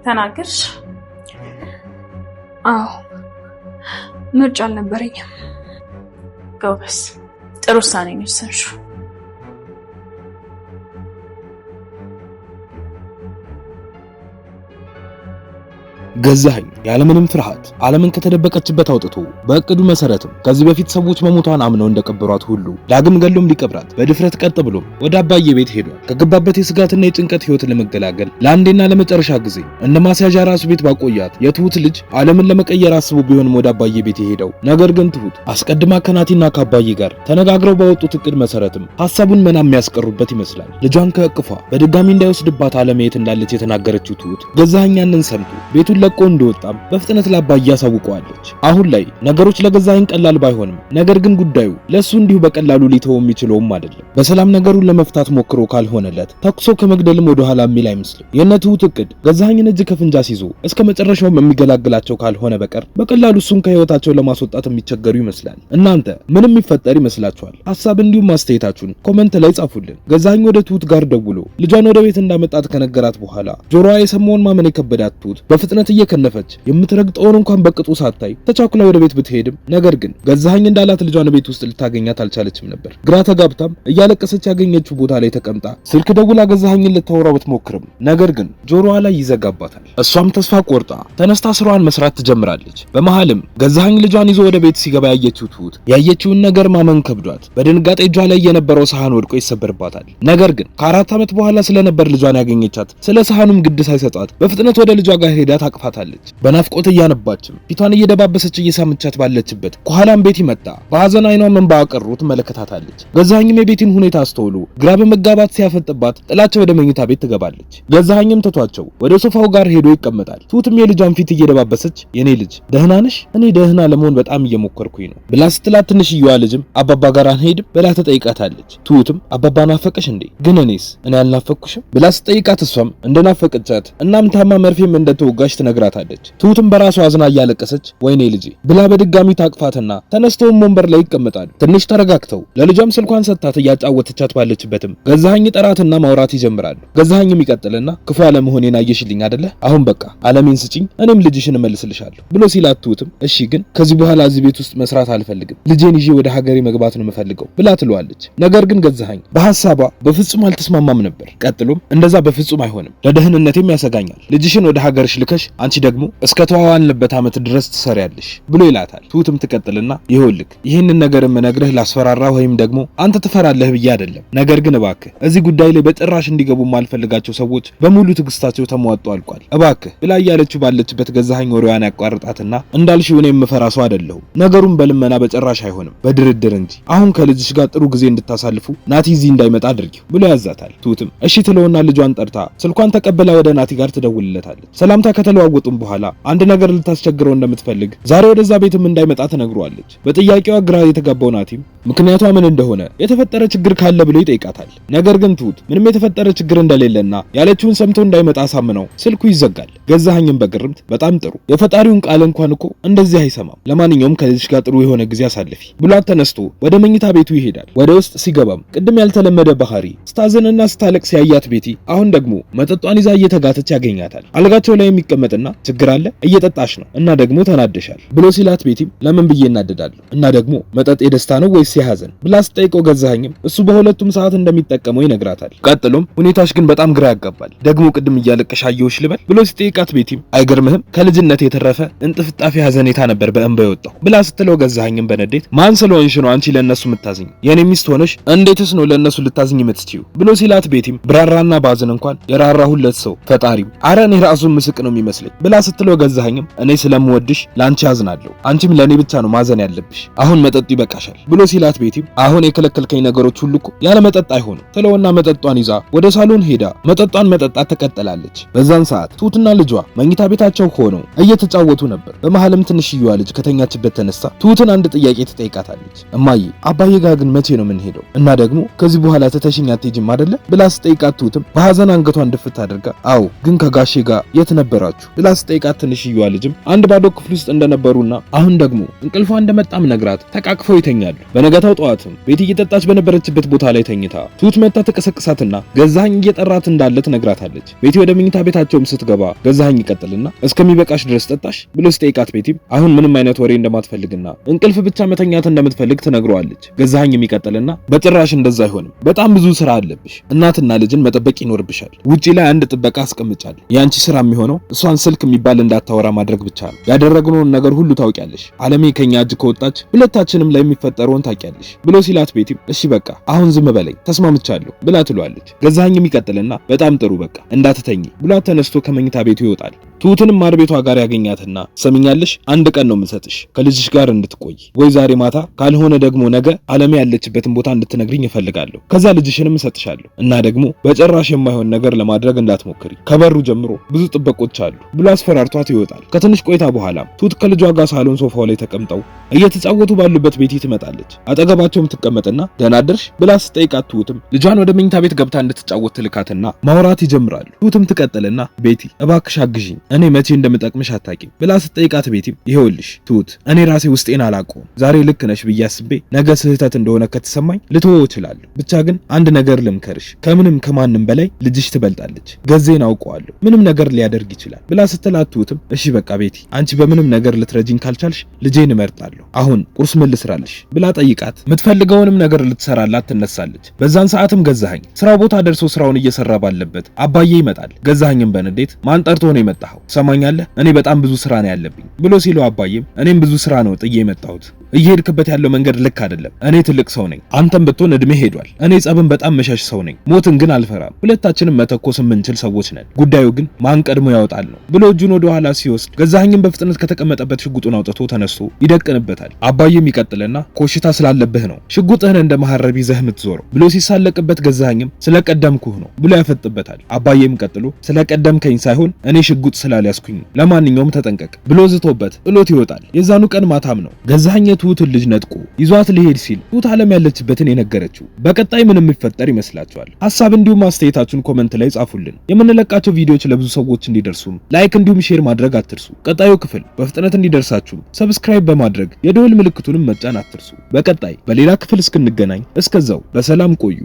ተናገርሽ? አዎ ምርጫ አልነበረኝም። ጎበዝ፣ ጥሩ ውሳኔ ነው የወሰንሽው። ገዛኸኝ ያለምንም ፍርሃት ዓለምን ከተደበቀችበት አውጥቶ በእቅዱ መሰረትም ከዚህ በፊት ሰዎች መሞቷን አምነው እንደቀበሯት ሁሉ ዳግም ገሎም ሊቀብራት በድፍረት ቀጥ ብሎም ወደ አባዬ ቤት ሄዷል። ከገባበት የስጋትና የጭንቀት ህይወት ለመገላገል ለአንዴና ለመጨረሻ ጊዜ እንደ ማስያዣ ራሱ ቤት ባቆያት የትሁት ልጅ ዓለምን ለመቀየር አስቦ ቢሆንም ወደ አባዬ ቤት የሄደው ነገር ግን ትሁት አስቀድማ ከናቲና ከአባዬ ጋር ተነጋግረው ባወጡት እቅድ መሰረትም ሐሳቡን መና የሚያስቀሩበት ይመስላል። ልጇን ከእቅፏ በድጋሚ እንዳይወስድባት አለመየት እንዳለች የተናገረችው ትሁት ገዛኸኛንን ሰምቶ ቤቱን ለቆ እንደወጣም በፍጥነት ለአባዬ ያሳውቀዋለች። አሁን ላይ ነገሮች ለገዛኸኝ ቀላል ባይሆንም ነገር ግን ጉዳዩ ለሱ እንዲሁ በቀላሉ ሊተው የሚችለውም አይደለም። በሰላም ነገሩን ለመፍታት ሞክሮ ካልሆነለት ተኩሶ ከመግደልም ወደ ኋላ የሚል አይመስልም። የነትሁት እቅድ ገዛኸኝን እጅ ከፍንጃ ሲይዞ እስከ መጨረሻው የሚገላግላቸው ካልሆነ በቀር በቀላሉ እሱን ከህይወታቸው ለማስወጣት የሚቸገሩ ይመስላል። እናንተ ምንም ይፈጠር ይመስላችኋል? ሐሳብ እንዲሁም አስተያየታችሁን ኮሜንት ላይ ጻፉልን። ገዛኸኝ ወደ ትሁት ጋር ደውሎ ልጇን ወደ ቤት እንዳመጣት ከነገራት በኋላ ጆሮዋ የሰማውን ማመን የከበዳት ትሁት በፍጥነት እየከነፈች የምትረግጠውን እንኳን በቅጡ ሳታይ ተቻኩላ ወደ ቤት ብትሄድም ነገር ግን ገዛኸኝ እንዳላት ልጇን ቤት ውስጥ ልታገኛት አልቻለችም ነበር። ግራ ተጋብታም እያለቀሰች ያገኘችው ቦታ ላይ ተቀምጣ ስልክ ደውላ ገዛኸኝን ልታወራው ብትሞክርም ነገር ግን ጆሮዋ ላይ ይዘጋባታል። እሷም ተስፋ ቆርጣ ተነስታ ስራዋን መስራት ትጀምራለች። በመሃልም ገዛኸኝ ልጇን ይዞ ወደ ቤት ሲገባ ያየችው ትሁት ያየችውን ነገር ማመን ከብዷት በድንጋጤ እጇ ላይ የነበረው ሳህን ወድቆ ይሰበርባታል። ነገር ግን ከ4 ዓመት በኋላ ስለነበር ልጇን ያገኘቻት ስለ ሳህኑም ግድ ሳይሰጣት በፍጥነት ወደ ልጇ ጋር ሄዳ ታቅፋታለች። በናፍቆት እያነባችም ፊቷን እየደባበሰች እየሳመቻት ባለችበት ከኋላም ቤቲ መጣ በሐዘን አይኗ መንባ አቀሩ ትመለከታታለች። ገዛኸኝም የቤቲን ሁኔታ አስተውሎ ግራ በመጋባት ሲያፈጥባት ጥላቸው ወደ መኝታ ቤት ትገባለች። ገዛኸኝም ትቷቸው ወደ ሶፋው ጋር ሄዶ ይቀመጣል። ትሁትም የልጇን ፊት እየደባበሰች የኔ ልጅ ደህና ነሽ? እኔ ደህና ለመሆን በጣም እየሞከርኩኝ ነው ብላ ስትላት ትንሽዬዋ ልጅም አባባ ጋር አንሄድም ብላ ተጠይቃታለች። ትሁትም አባባ ናፈቀሽ እንዴ? ግን እኔ አልናፈቅኩሽም ብላ ስትጠይቃት እሷም እንደናፈቀቻት እናም ታማ መርፌም እንደተወጋሽ ትነግራታለች። ትሁትም በራሷ አዝና እያለቀሰች ወይኔ ልጄ ብላ በድጋሚ ታቅፋትና ተነስተውም ወንበር ላይ ይቀመጣሉ። ትንሽ ተረጋግተው ለልጇም ስልኳን ሰጥታት እያጫወተቻት ባለችበትም ገዛኸኝ ጠራትና ማውራት ይጀምራሉ። ገዛኸኝም ይቀጥልና ክፉ አለመሆኔን አየሽልኝ አይደለ? አሁን በቃ አለሜን ስጪኝ እኔም ልጅሽን እመልስልሻለሁ ብሎ ሲላት ትሁትም እሺ ግን ከዚህ በኋላ እዚህ ቤት ውስጥ መስራት አልፈልግም ልጄን ይዤ ወደ ሀገሬ መግባት ነው የምፈልገው ብላ ትለዋለች። ነገር ግን ገዛኸኝ በሐሳቧ በፍጹም አልተስማማም ነበር። ቀጥሎም እንደዛ በፍጹም አይሆንም፣ ለደህንነቴም ያሰጋኛል። ልጅሽን ወደ ሀገርሽ ልከሽ አንቺ ደግሞ እስከ ተዋዋልንበት ዓመት ድረስ ትሰሪያለሽ ብሎ ይላታል። ትሁትም ትቀጥልና ይኸውልህ ይህንን ነገር የምነግርህ ላስፈራራ ወይም ደግሞ አንተ ትፈራለህ ብዬ አይደለም። ነገር ግን እባክህ እዚህ ጉዳይ ላይ በጭራሽ እንዲገቡ ማልፈልጋቸው ሰዎች በሙሉ ትግስታቸው ተሟጦ አልቋል እባክህ ብላ እያለችው ባለችበት ገዛኸኝ ወሬዋን ያቋርጣትና እንዳልሽው እኔ የምፈራ ሰው አይደለሁም። ነገሩን በልመና በጭራሽ አይሆንም በድርድር እንጂ አሁን ከልጅሽ ጋር ጥሩ ጊዜ እንድታሳልፉ ናቲ እዚህ እንዳይመጣ አድርጊው ብሎ ያዛታል። ትሁትም እሺ ትለውና ልጇን ጠርታ ስልኳን ተቀብላ ወደ ናቲ ጋር ትደውልለታለች። ሰላምታ ከተለዋወጡም በኋላ አንድ ነገር ልታስቸግረው እንደምትፈልግ ዛሬ ወደዛ ቤትም እንዳይመጣ ትነግረዋለች። በጥያቄዋ ግራ የተጋባው ናቲም ምክንያቷ ምን እንደሆነ የተፈጠረ ችግር ካለ ብሎ ይጠይቃታል። ነገር ግን ትሁት ምንም የተፈጠረ ችግር እንደሌለና ያለችውን ሰምቶ እንዳይመጣ አሳምነው ስልኩ ይዘጋል። ገዛኸኝም በግርምት በጣም ጥሩ የፈጣሪውን ቃል እንኳን እኮ እንደዚህ አይሰማም፣ ለማንኛውም ከልጅሽ ጋር ጥሩ የሆነ ጊዜ አሳልፊ ብሏት ተነስቶ ወደ መኝታ ቤቱ ይሄዳል። ወደ ውስጥ ሲገባም ቅድም ያልተለመደ ባህሪ ስታዘንና ስታለቅስ ያያት ቤቲ አሁን ደግሞ መጠጧን ይዛ እየተጋተች ያገኛታል። አልጋቸው ላይ የሚቀመጥና ችግር አለ እየጠጣሽ ነው እና ደግሞ ተናደሻል ብሎ ሲላት ቤቲም ለምን ብዬ እናደዳለሁ እና ደግሞ መጠጥ የደስታ ነው ወይስ የሐዘን ብላ ስጠይቀው ገዛኸኝም እሱ በሁለቱም ሰዓት እንደሚጠቀመው ይነግራታል። ቀጥሎም ሁኔታሽ ግን በጣም ግራ ያጋባል፣ ደግሞ ቅድም እያለቀሽ አየሁሽ ልበል ብሎ ሲጠይቃት ቤቲም አይገርምህም ከልጅነት የተረፈ እንጥፍጣፊ ሐዘኔታ ነበር በእንባ የወጣው ብላ ስትለው ገዛኸኝም በነዴት ማን ስለሆንሽ ነው አንቺ ለነሱ የምታዝኝ? የኔ ሚስት ሆነሽ እንዴትስ ነው ለነሱ ልታዝኝ የምትችይው ብሎ ሲላት ቤቲም ብራራና ባዝን እንኳን የራራሁለት ሰው ፈጣሪው አረ እኔ ራሱን ምስቅ ነው የሚመስለኝ ብላ ስትለው ገዛኸኝም እኔ ስለምወድሽ ላንቺ አዝናለሁ፣ አንቺም ለኔ ብቻ ነው ማዘን ያለብሽ፣ አሁን መጠጡ ይበቃሻል ብሎ ሲላት ቤቲም አሁን የከለከልከኝ ነገሮች ሁሉ እኮ ያለ መጠጥ አይሆንም ትለውና መጠጧን ይዛ ወደ ሳሎን ሄዳ መጠጧን መጠጣት ትቀጥላለች። በዛን ሰዓት ትሁትና ልጇ መኝታ ቤታቸው ሆነው እየተጫወቱ ነበር። በመሃልም ትንሽዬዋ ልጅ ከተኛችበት ተነሳ ትሁትን አንድ ጥያቄ ትጠይቃታለች። እማዬ አባዬ ጋር ግን መቼ ነው ምን ሄደው እና ደግሞ ከዚህ በኋላ ተተሽኝ አትሄጂም አይደለ ብላ ስጠይቃት ትሁትም በሐዘን አንገቷን ድፍት አድርጋ አዎ ግን ከጋሼ ጋር የት ነበራችሁ ብላ ስጠይቃት ትንሽዬዋ ልጅም አንድ ባዶ ክፍል ውስጥ እንደነበሩና አሁን ደግሞ እንቅልፏ እንደመጣም ነግራት ተቃቅፈው ይተኛሉ። በነጋታው ጠዋትም ቤቲ እየጠጣች በነበረችበት ቦታ ላይ ተኝታ ትሁት መጣ ተቀሰቅሳትና ገዛኸኝ እየጠራት እንዳለ ትነግራታለች። ቤቲ ወደ መኝታ ቤታቸውም ስትገባ ገዛኸኝ ይቀጥልና እስከሚበቃሽ ድረስ ጠጣሽ ብሎ ስጠይቃት ቤቲም አሁን ምንም አይነት ወሬ እንደማትፈልግና እንቅልፍ ብቻ መተኛት እንደምትፈልግ ትነግረዋለች። ገዛኸኝ የሚቀጥልና በጭራሽ እንደዛ አይሆንም፣ በጣም ብዙ ስራ አለብሽ፣ እናትና ልጅን መጠበቅ ይኖርብሻል። ውጪ ላይ አንድ ጥበቃ አስቀምጫለሁ። ያንቺ ስራ የሚሆነው እሷን ስልክ የሚባል እንዳታወራ ማድረግ ብቻ ነው። ያደረግነውን ነገር ሁሉ ታውቂያለሽ። አለሜ ከኛ እጅ ከወጣች ሁለታችንም ላይ የሚፈጠረውን ታውቂያለሽ ብሎ ሲላት ቤቲም እሺ በቃ አሁን ዝም በለኝ ተስማምቻለሁ ብላ ትሏለች። ገዛኸኝ የሚቀጥልና በጣም ጥሩ በቃ እንዳትተኝ ብሏት ተነስቶ ከመኝታ ቤቱ ይወጣል። ትሁትንም ማር ቤቷ ጋር ያገኛትና ሰምኛለሽ፣ አንድ ቀን ነው የምሰጥሽ ከልጅሽ ጋር እንድትቆይ፣ ወይ ዛሬ ማታ ካልሆነ ደግሞ ነገ አለሜ ያለችበትን ቦታ እንድትነግሪኝ እፈልጋለሁ። ከዛ ልጅሽንም እሰጥሻለሁ እና ደግሞ በጭራሽ የማይሆን ነገር ለማድረግ እንዳትሞክሪ፣ ከበሩ ጀምሮ ብዙ ጥበቆች አሉ ብሎ አስፈራርቷት ይወጣል። ከትንሽ ቆይታ በኋላም ትሁት ከልጇ ጋር ሳሎን ሶፋው ላይ ተቀምጠው እየተጫወቱ ባሉበት ቤቲ ትመጣለች። አጠገባቸውም ትቀመጥና ደህና አደርሽ ብላ ስጠይቃት ትሁትም ልጇን ወደ መኝታ ቤት ገብታ እንድትጫወት ትልካትና ማውራት ይጀምራሉ። ትሁትም ትቀጥልና ቤቲ እባክሽ አግዢኝ፣ እኔ መቼ እንደምጠቅምሽ አታውቂም ብላ ስትጠይቃት ቤቲም ይኸውልሽ ትሁት እኔ ራሴ ውስጤን አላውቀውም፣ ዛሬ ልክ ነሽ ብዬ አስቤ ነገ ስህተት እንደሆነ ከተሰማኝ ልተወው እችላለሁ። ብቻ ግን አንድ ነገር ልምከርሽ፣ ከምንም ከማንም በላይ ልጅሽ ትበልጣለች። ገዜን አውቀዋለሁ፣ ምንም ነገር ሊያደርግ ይችላል ብላ ስትላት ትሁትም እሺ በቃ ቤቲ አንቺ በምንም ነገር ልትረጂኝ ካልቻልሽ ልጄን እመርጣለሁ፣ አሁን ቁርስ ምን ልስራልሽ ብላ ጠይቃት የምትፈልገውንም ነገር ልትሰራላት ትነሳለች። በዛን ሰዓትም ገዛኸኝ ስራው ቦታ ደርሶ ስራውን እየሰራ ባለበት አባዬ ይመጣል። ገዛኸኝም በንዴት ማን ጠርቶ ነው የመጣኸው? ሰማኛለህ እኔ በጣም ብዙ ስራ ነው ያለብኝ ብሎ ሲለው አባዬም እኔም ብዙ ስራ ነው ጥዬ የመጣሁት፣ እየሄድክበት ያለው መንገድ ልክ አይደለም፣ እኔ ትልቅ ሰው ነኝ፣ አንተም ብትሆን እድሜ ሄዷል፣ እኔ ጸብን በጣም መሸሽ ሰው ነኝ፣ ሞትን ግን አልፈራም፣ ሁለታችንም መተኮስ የምንችል ሰዎች ነን፣ ጉዳዩ ግን ማን ቀድሞ ያወጣል ነው ብሎ እጁን ወደ ኋላ ሲወስድ ገዛኸኝም በፍጥነት ከተቀመጠበት ሽጉጡን አውጥቶ ተነስቶ ይደቅንበታል። አባዬም ይቀጥልና ኮሽታ ስላለብህ ነው ሽጉጥህን እንደ መሐረብ ይዘህ የምትዞረው ብሎ ሲሳለቅበት ገዛኸኝም ስለቀደምኩህ ነው ብሎ ያፈጥበታል። አባዬም ቀጥሎ ስለቀደምከኝ ሳይሆን እኔ ሽጉጥ ስላልያዝኩኝ ለማንኛውም ተጠንቀቅ ብሎ ዝቶበት ጥሎት ይወጣል። የዛኑ ቀን ማታም ነው ገዛኸኝ ትሁትን ልጅ ነጥቆ ይዟት ሊሄድ ሲል ትሁት አለም ያለችበትን የነገረችው። በቀጣይ ምን የሚፈጠር ይመስላችኋል? ሐሳብ እንዲሁም አስተያየታችሁን ኮሜንት ላይ ጻፉልን። የምንለቃቸው ቪዲዮዎች ለብዙ ሰዎች እንዲደርሱም ላይክ እንዲሁም ሼር ማድረግ አትርሱ። ቀጣዩ ክፍል በፍጥነት እንዲደርሳችሁ ሰብስክራይብ በማድረግ የደወል ምልክቱንም መጫን አትርሱ። በቀጣይ በሌላ ክፍል እስክንገናኝ እስከዛው በሰላም ቆዩ።